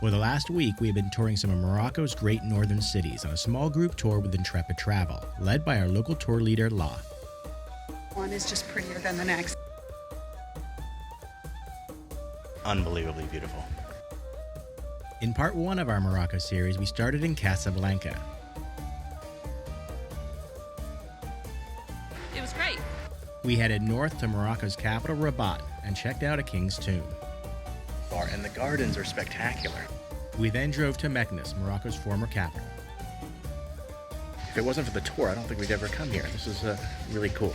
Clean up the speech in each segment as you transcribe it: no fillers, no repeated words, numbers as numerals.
For the last week, we have been touring some of Morocco's great northern cities on a small group tour with Intrepid Travel, led by our local tour leader, La. One is just prettier than the next. Unbelievably beautiful. In part 1 of our Morocco series, we started in Casablanca. It was great. We headed north to Morocco's capital, Rabat, and checked out a king's tomb. And the gardens are spectacular. We then drove to Meknes, Morocco's former capital. If it wasn't for the tour, I don't think we'd ever come here. This is really cool.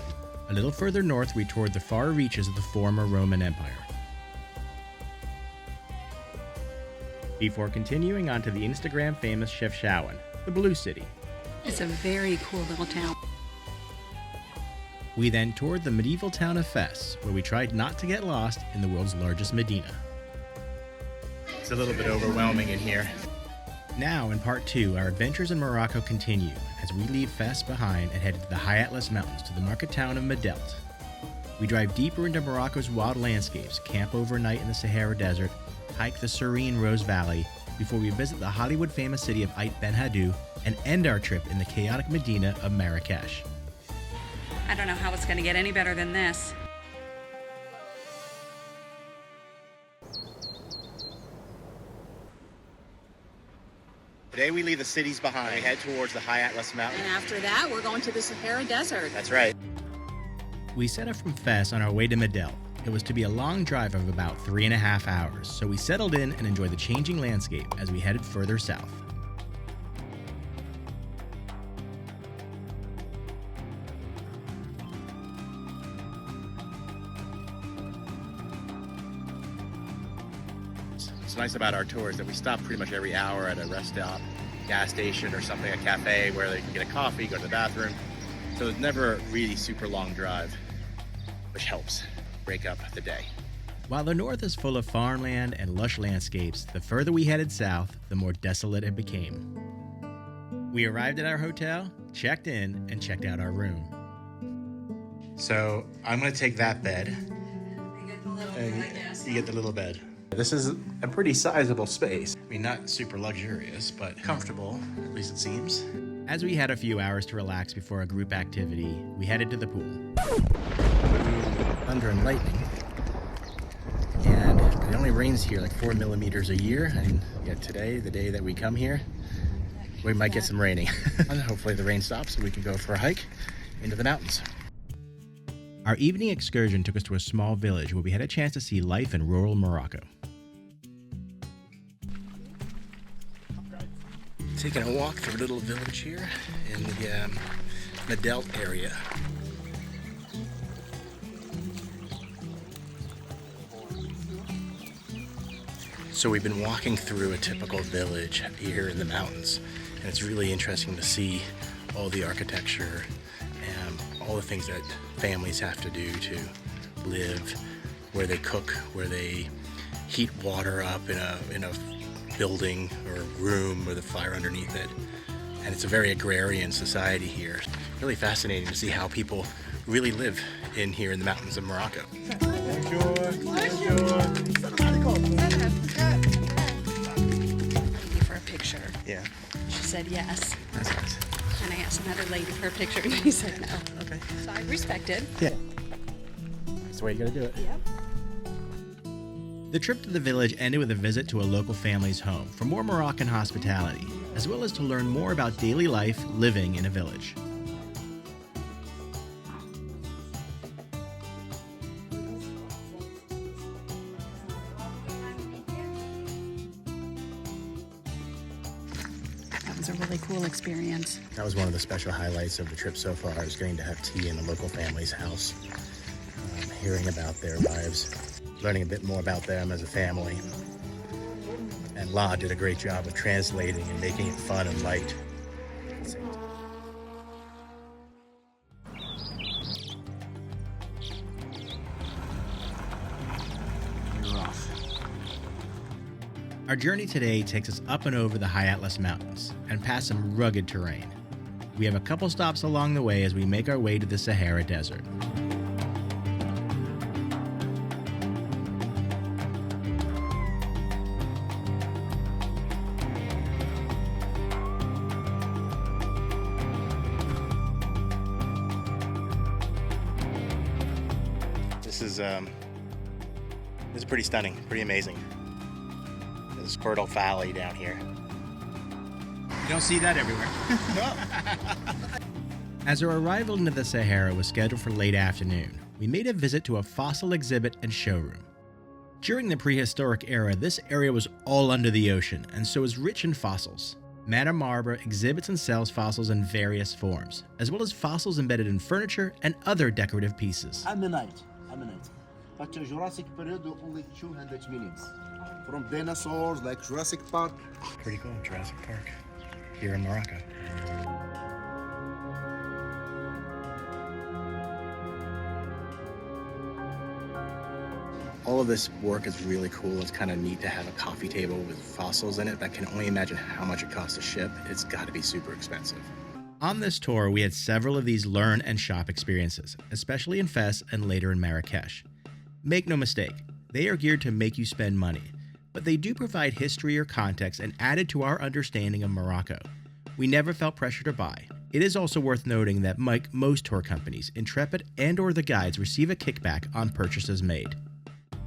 A little further north, we toured the far reaches of the former Roman Empire. Before continuing on to the Instagram famous Chefchaouen, the Blue City. It's a very cool little town. We then toured the medieval town of Fes, where we tried not to get lost in the world's largest Medina. It's a little bit overwhelming in here. Now, in part 2, our adventures in Morocco continue as we leave Fes behind and head to the high Atlas Mountains to the market town of Midelt. We drive deeper into Morocco's wild landscapes, camp overnight in the Sahara Desert, hike the serene Rose Valley, before we visit the Hollywood-famous city of Ait Benhaddou and end our trip in the chaotic Medina of Marrakech. I don't know how it's going to get any better than this. Today we leave the cities behind. We head towards the high Atlas Mountains. And after that, we're going to the Sahara Desert. That's right. We set off from Fes on our way to Midelt. It was to be a long drive of about 3.5 hours, so we settled in and enjoyed the changing landscape as we headed further south. What's nice about our tour is that we stop pretty much every hour at a rest stop, gas station or something, a cafe where they can get a coffee, go to the bathroom. So it's never a really super long drive, which helps break up the day. While the north is full of farmland and lush landscapes, the further we headed south, the more desolate it became. We arrived at our hotel, checked in, and checked out our room. So I'm going to take that bed. You get the little bed, I guess. You get the little bed. This is a pretty sizable space. I mean, not super luxurious, but comfortable, at least it seems. As we had a few hours to relax before a group activity, we headed to the pool. Thunder and lightning. And it only rains here like 4 millimeters a year. And yet today, the day that we come here, we might get some raining. And hopefully the rain stops and we can go for a hike into the mountains. Our evening excursion took us to a small village where we had a chance to see life in rural Morocco. Taking a walk through a little village here in the Midelt area. So we've been walking through a typical village here in the mountains, and it's really interesting to see all the architecture and all the things that families have to do to live, where they cook, where they heat water up in a building or room with a fire underneath it. And it's a very agrarian society here. Really fascinating to see how people really live in here in the mountains of Morocco. Thank you for a picture. Yeah, She said yes. that's nice. And I asked another lady for a picture, and he said no. Okay. So I respected. Yeah. That's the way you gotta do it. Yep. The trip to the village ended with a visit to a local family's home for more Moroccan hospitality, as well as to learn more about daily life living in a village. That was a really cool experience. That was one of the special highlights of the trip so far, is getting to have tea in a local family's house, hearing about their lives, learning a bit more about them as a family. And La did a great job of translating and making it fun and light. We're off. Our journey today takes us up and over the high Atlas Mountains and past some rugged terrain. We have a couple stops along the way as we make our way to the Sahara Desert. This is pretty stunning, pretty amazing. There's Fertile Valley down here. You don't see that everywhere. As our arrival into the Sahara was scheduled for late afternoon, we made a visit to a fossil exhibit and showroom. During the prehistoric era, this area was all under the ocean and so is rich in fossils. Madame Marbre exhibits and sells fossils in various forms, as well as fossils embedded in furniture and other decorative pieces. Ammonite. But Jurassic period only 200 millions. From dinosaurs like Jurassic Park. Pretty cool, Jurassic Park, here in Morocco. All of this work is really cool. It's kind of neat to have a coffee table with fossils in it. I can only imagine how much it costs to ship. It's got to be super expensive. On this tour, we had several of these learn and shop experiences, especially in Fes and later in Marrakech. Make no mistake, they are geared to make you spend money, but they do provide history or context and added to our understanding of Morocco. We never felt pressure to buy. It is also worth noting that most tour companies, Intrepid and/or the guides, receive a kickback on purchases made.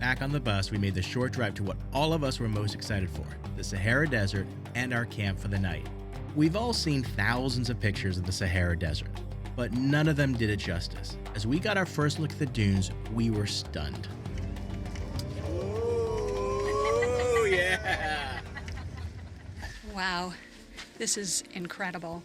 Back on the bus, we made the short drive to what all of us were most excited for, the Sahara Desert and our camp for the night. We've all seen thousands of pictures of the Sahara Desert, but none of them did it justice. As we got our first look at the dunes, we were stunned. Oh, yeah! Wow, this is incredible.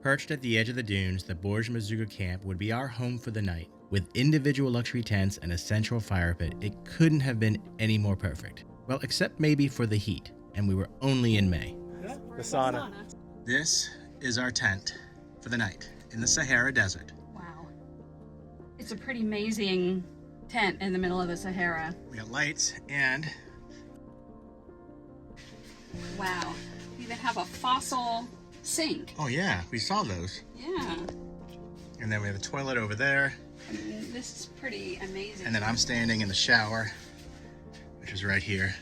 Perched at the edge of the dunes, the Borj Mazuga camp would be our home for the night. With individual luxury tents and a central fire pit, it couldn't have been any more perfect. Well, except maybe for the heat, and we were only in May. The sauna. This is our tent for the night in the Sahara Desert. Wow. It's a pretty amazing tent in the middle of the Sahara. We got lights and... Wow. We even have a fossil sink. Oh yeah, we saw those. Yeah. And then we have a toilet over there. I mean, this is pretty amazing. And then I'm standing in the shower, which is right here.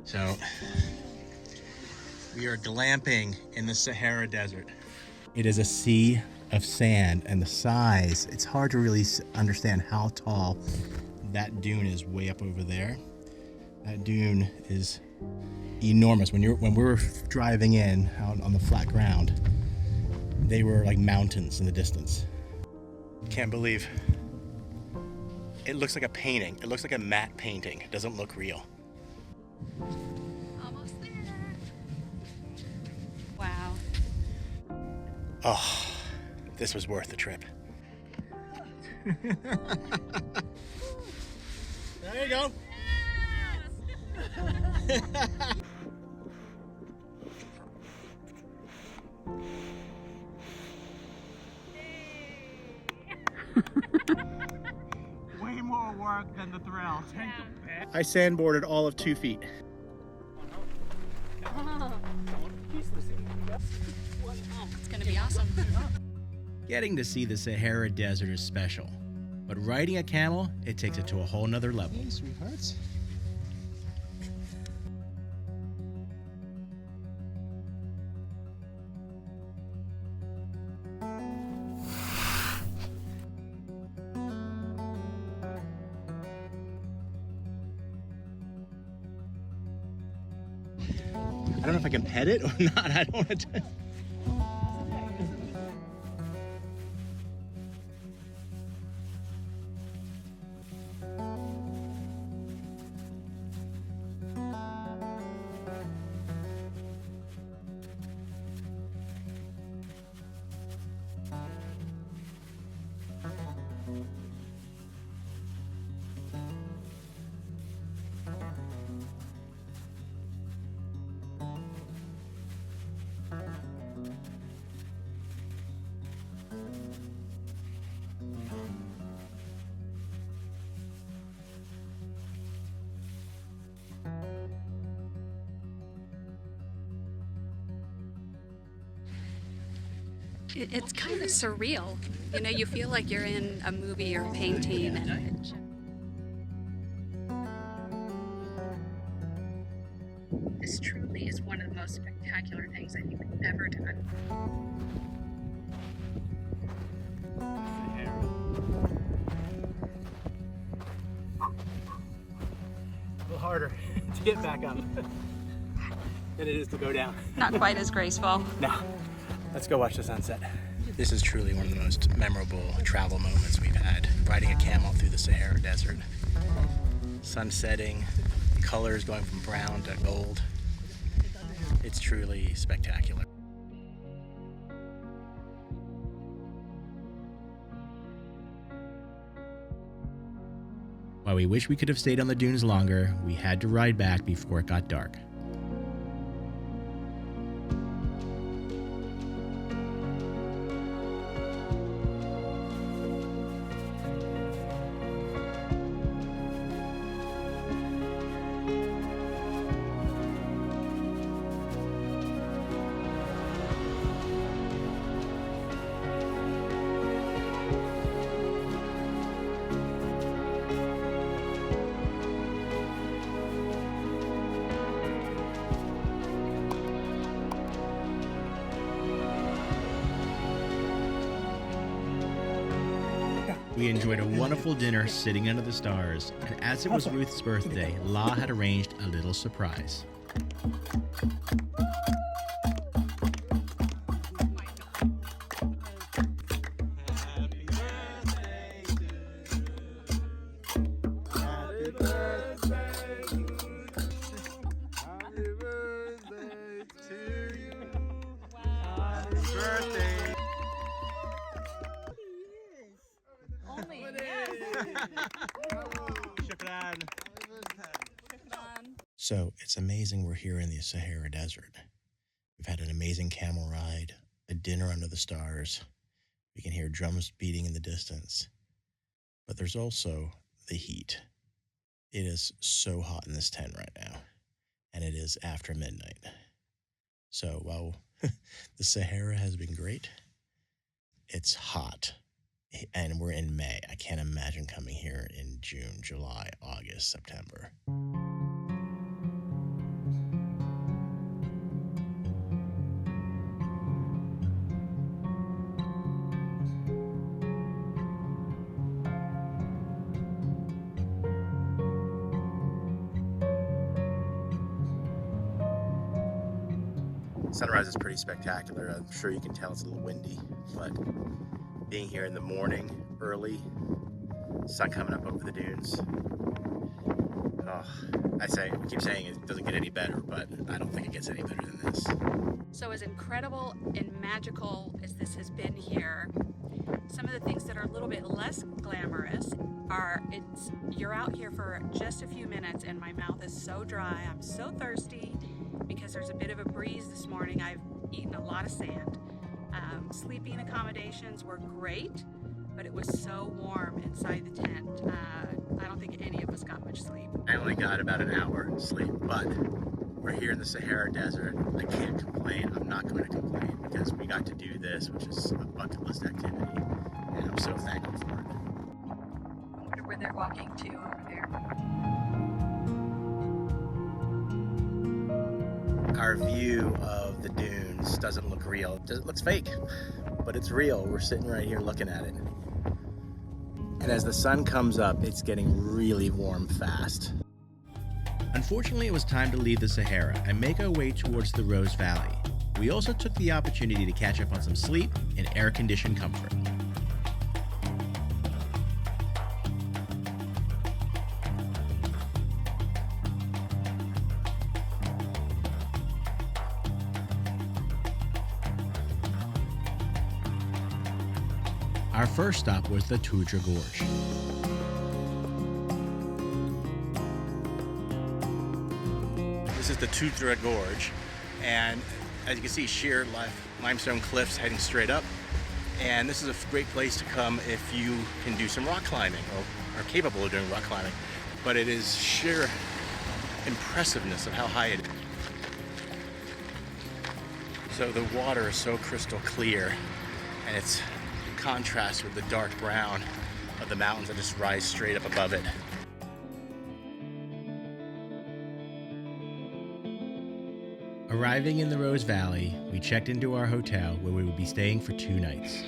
So, we are glamping in the Sahara Desert. It is a sea of sand, and the size, it's hard to really understand how tall that dune is way up over there. That dune is enormous. When we were driving in out on the flat ground, they were like mountains in the distance. Can't believe it looks like a painting. It looks like a matte painting. It doesn't look real. Almost there. Wow. Oh, this was worth the trip. There you go. Way more work than the thrill. I sandboarded all of 2 feet. It's gonna be awesome. Getting to see the Sahara Desert is special, but riding a camel, it takes it to a whole nother level. Hey, sweethearts. I don't know if I can pet it or not. I don't want to. It's kind of surreal. You know, you feel like you're in a movie or a painting. And this truly is one of the most spectacular things I think we've ever done. harder to get back up than it is to go down. Not quite as graceful. No, let's go watch the sunset. This is truly one of the most memorable travel moments we've had, riding a camel through the Sahara Desert. Sun setting, colors going from brown to gold. It's truly spectacular. While we wish we could have stayed on the dunes longer, we had to ride back before it got dark. We enjoyed a wonderful dinner sitting under the stars, and as it was Ruth's birthday, La had arranged a little surprise. So it's amazing we're here in the Sahara Desert. We've had an amazing camel ride, a dinner under the stars. We can hear drums beating in the distance. But there's also the heat. It is so hot in this tent right now, and it is after midnight. So while the Sahara has been great, it's hot. And we're in May. I can't imagine coming here in June, July, August, September. Sunrise is pretty spectacular. I'm sure you can tell it's a little windy, but being here in the morning, early, sun coming up over the dunes. Oh, I keep saying it doesn't get any better, but I don't think it gets any better than this. So as incredible and magical as this has been here, some of the things that are a little bit less glamorous are you're out here for just a few minutes and my mouth is so dry, I'm so thirsty because there's a bit of a breeze this morning. I've eaten a lot of sand. Sleeping accommodations were great, but it was so warm inside the tent. I don't think any of us got much sleep. I only got about an hour sleep, but we're here in the Sahara Desert. I can't complain. I'm not going to complain because we got to do this, which is a bucket list activity, and I'm so thankful for it. I wonder where they're walking to over there. Our view of the dunes doesn't look real. It looks fake, but it's real. We're sitting right here looking at it. And as the sun comes up, it's getting really warm fast. Unfortunately, it was time to leave the Sahara and make our way towards the Rose Valley. We also took the opportunity to catch up on some sleep and air-conditioned comfort. Our first stop was the Toudra Gorge. This is the Toudra Gorge, and as you can see, sheer limestone cliffs heading straight up. And this is a great place to come if you can do some rock climbing or are capable of doing rock climbing. But it is sheer impressiveness of how high it is. So the water is so crystal clear, and it's in contrast with the dark brown of the mountains that just rise straight up above it. Arriving in the Rose Valley, we checked into our hotel where we would be staying for 2 nights.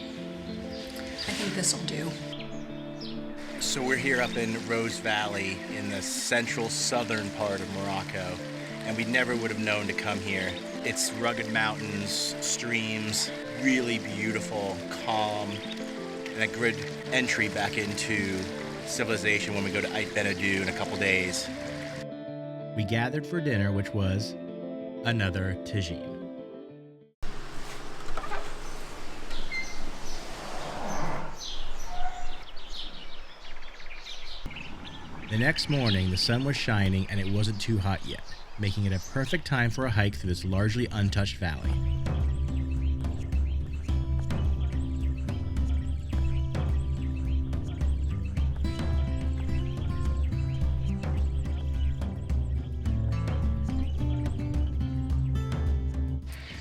I think this'll do. So we're here up in Rose Valley in the central southern part of Morocco, and we never would have known to come here. It's rugged mountains, streams, really beautiful, calm, and a good entry back into civilization when we go to Ait Benhaddou in a couple days. We gathered for dinner, which was another tagine. The next morning, the sun was shining and it wasn't too hot yet, making it a perfect time for a hike through this largely untouched valley.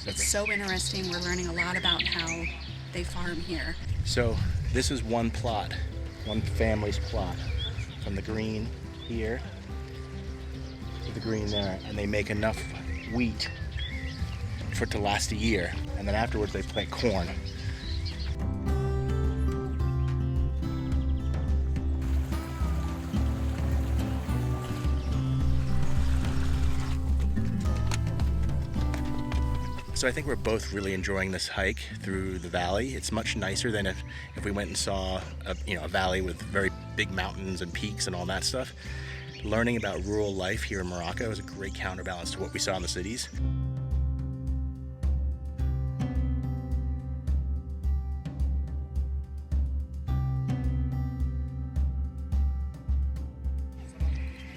It's so interesting. We're learning a lot about how they farm here. So this is one plot, one family's plot, from the green here to the green there, and they make enough wheat for it to last a year, and then afterwards they plant corn. So I think we're both really enjoying this hike through the valley. It's much nicer than if we went and saw a valley with very big mountains and peaks and all that stuff. Learning about rural life here in Morocco is a great counterbalance to what we saw in the cities.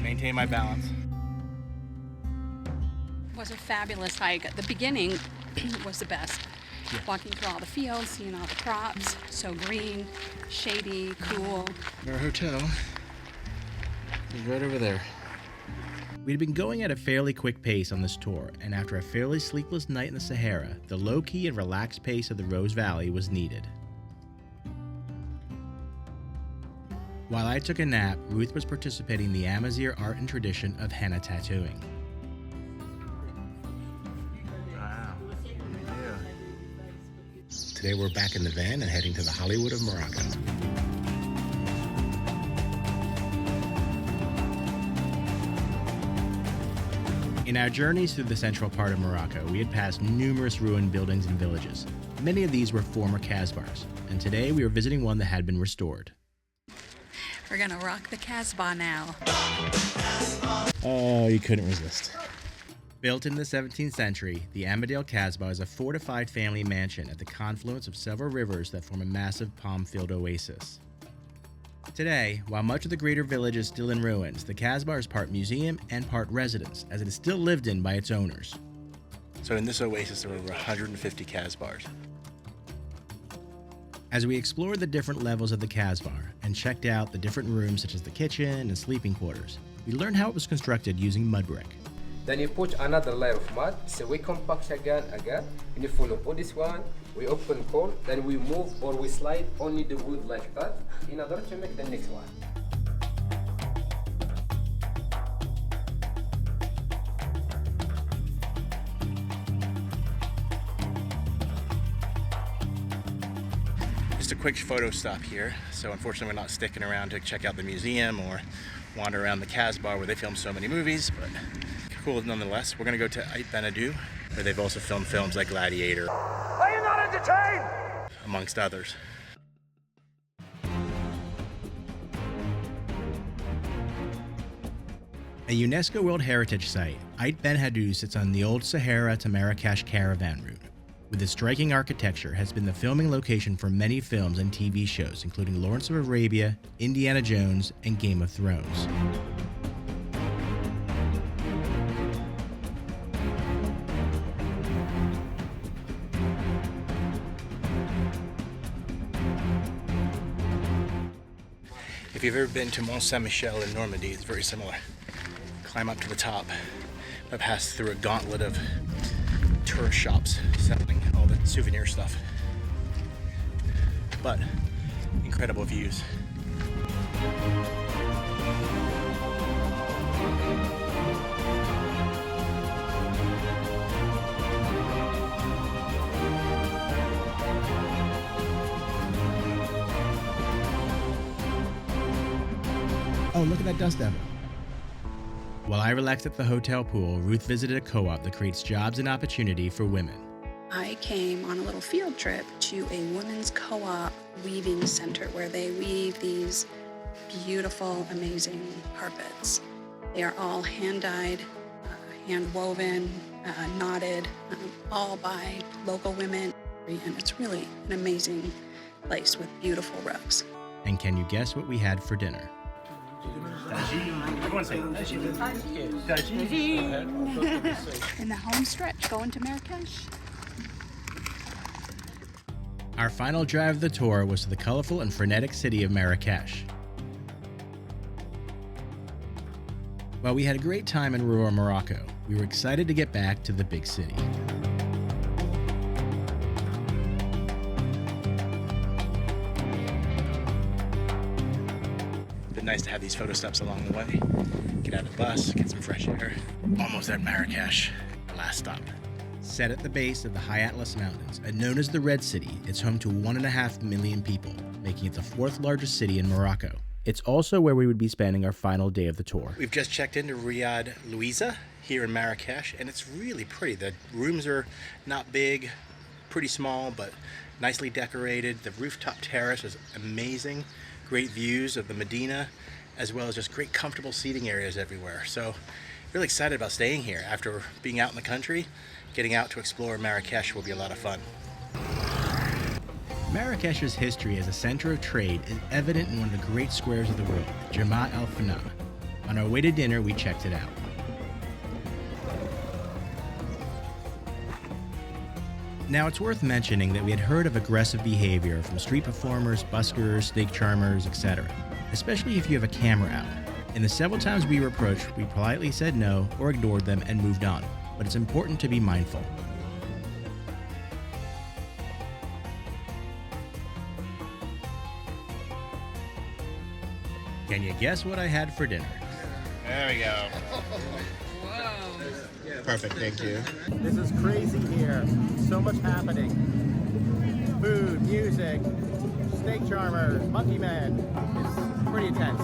Maintain my balance. Was a fabulous hike. The beginning was the best. Yeah. Walking through all the fields, seeing all the crops, so green, shady, cool. Our hotel is right over there. We'd been going at a fairly quick pace on this tour, and after a fairly sleepless night in the Sahara, the low-key and relaxed pace of the Rose Valley was needed. While I took a nap, Ruth was participating in the Amazigh art and tradition of henna tattooing. Today we're back in the van and heading to the Hollywood of Morocco. In our journeys through the central part of Morocco, we had passed numerous ruined buildings and villages. Many of these were former Casbahs, and today we were visiting one that had been restored. We're gonna rock the Casbah now. Oh, you couldn't resist. Built in the 17th century, the Midelt Casbah is a fortified family mansion at the confluence of several rivers that form a massive palm-filled oasis. Today, while much of the greater village is still in ruins, the Casbah is part museum and part residence, as it is still lived in by its owners. So in this oasis, there are over 150 Casbahs. As we explored the different levels of the Casbah and checked out the different rooms such as the kitchen and sleeping quarters, we learned how it was constructed using mud brick. Then you put another layer of mud, so we compact again, and you follow all this one, we open cold, then we move or we slide only the wood like that, in order to make the next one. Just a quick photo stop here. So unfortunately we're not sticking around to check out the museum or wander around the Casbah where they film so many movies, but cool nonetheless. We're gonna go to Ait Benhaddou, where they've also filmed films like Gladiator. Are you not entertained? Amongst others. A UNESCO World Heritage Site, Ait Benhaddou sits on the old Sahara to Marrakech caravan route. With its striking architecture, has been the filming location for many films and TV shows, including Lawrence of Arabia, Indiana Jones, and Game of Thrones. If you've ever been to Mont Saint-Michel in Normandy, it's very similar. Climb up to the top, but pass through a gauntlet of tourist shops selling all the souvenir stuff. But incredible views. Oh, look at that dust devil. While I relaxed at the hotel pool, Ruth visited a co-op that creates jobs and opportunity for women. I came on a little field trip to a women's co-op weaving center where they weave these beautiful, amazing carpets. They are all hand-dyed, hand-woven, knotted, all by local women. And it's really an amazing place with beautiful rugs. And can you guess what we had for dinner? In the home stretch, going to Marrakech. Our final drive of the tour was to the colorful and frenetic city of Marrakech. While we had a great time in rural Morocco, we were excited to get back to the big city. Been nice to have these photo stops along the way. Get out of the bus, get some fresh air. Almost at Marrakech, the last stop. Set at the base of the High Atlas Mountains and known as the Red City, it's home to 1.5 million people, making it the 4th largest city in Morocco. It's also where we would be spending our final day of the tour. We've just checked into Riyadh Louisa here in Marrakech, and it's really pretty. The rooms are not big, pretty small, but nicely decorated. The rooftop terrace is amazing. Great views of the Medina, as well as just great comfortable seating areas everywhere. So really excited about staying here. After being out in the country, getting out to explore Marrakech will be a lot of fun. Marrakech's history as a center of trade is evident in one of the great squares of the world, Jama el Fana. On our way to dinner, we checked it out. Now, it's worth mentioning that we had heard of aggressive behavior from street performers, buskers, snake charmers, etc., especially if you have a camera out. And the several times we were approached, we politely said no or ignored them and moved on. But it's important to be mindful. Can you guess what I had for dinner? There we go. Whoa. Perfect, thank you. This is crazy here. So much happening. Food, music, snake charmers, monkey men. It's pretty intense.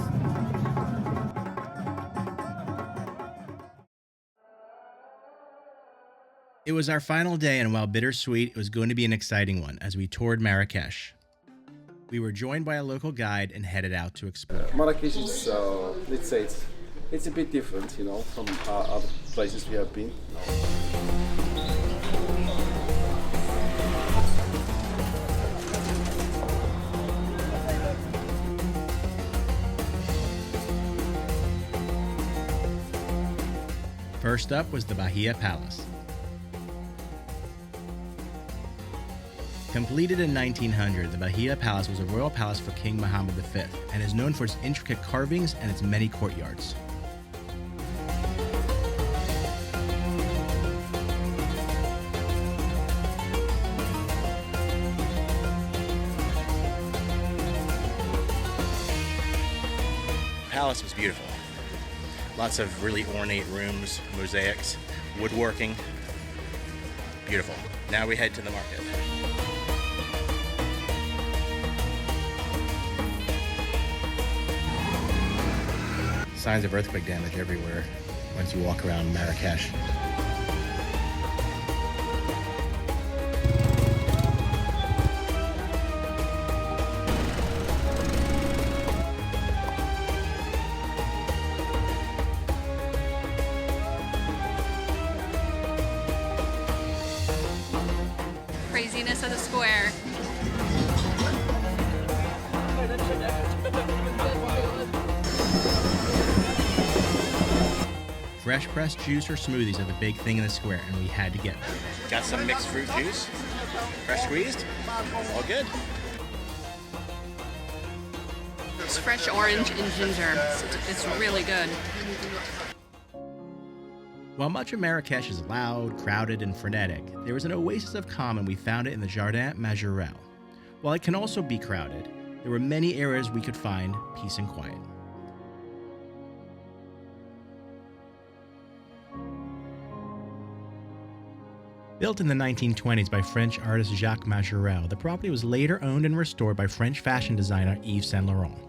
It was our final day, and while bittersweet, it was going to be an exciting one as we toured Marrakech. We were joined by a local guide and headed out to explore. Marrakech is, let's say, it's a bit different, from other places we have been. First up was the Bahia Palace. Completed in 1900, the Bahia Palace was a royal palace for King Mohammed V and is known for its intricate carvings and its many courtyards. The palace was beautiful. Lots of really ornate rooms, mosaics, woodworking. Beautiful. Now we head to the market. Signs of earthquake damage everywhere once you walk around Marrakech. Craziness of the square. Fresh pressed juice or smoothies are the big thing in the square, and we had to get them. Got some mixed fruit juice, fresh squeezed, all good. It's fresh orange and ginger. It's really good. While much of Marrakech is loud, crowded, and frenetic, there was an oasis of calm, and we found it in the Jardin Majorelle. While it can also be crowded, there were many areas we could find peace and quiet. Built in the 1920s by French artist Jacques Majorelle, the property was later owned and restored by French fashion designer Yves Saint Laurent.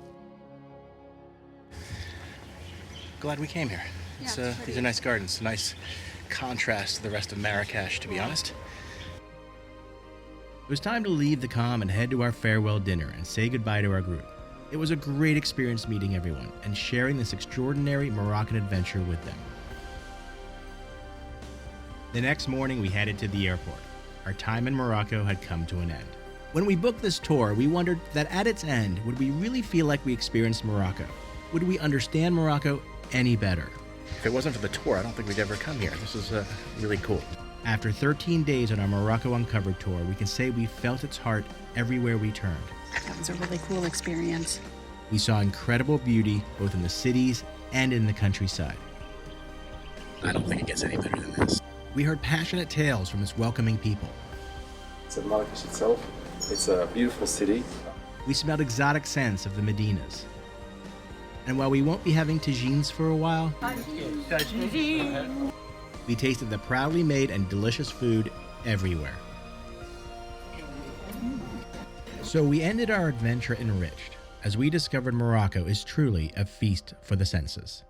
glad we came here. Yeah, it's These pretty. are nice gardens. Nice contrast to the rest of Marrakech, to be honest. It was time to leave the calm and head to our farewell dinner and say goodbye to our group. It was a great experience meeting everyone and sharing this extraordinary Moroccan adventure with them. The next morning, we headed to the airport. Our time in Morocco had come to an end. When we booked this tour, we wondered that at its end, would we really feel like we experienced Morocco? Would we understand Morocco any better? If it wasn't for the tour, I don't think we'd ever come here. This is really cool. After 13 days on our Morocco Uncovered tour, we can say we felt its heart everywhere we turned. That was a really cool experience. We saw incredible beauty both in the cities and in the countryside. I don't think it gets any better than this. We heard passionate tales from its welcoming people. So Marrakech itself, it's a beautiful city. We smelled exotic scents of the Medinas. And while we won't be having tagines for a while, we tasted the proudly made and delicious food everywhere. So we ended our adventure enriched, as we discovered Morocco is truly a feast for the senses.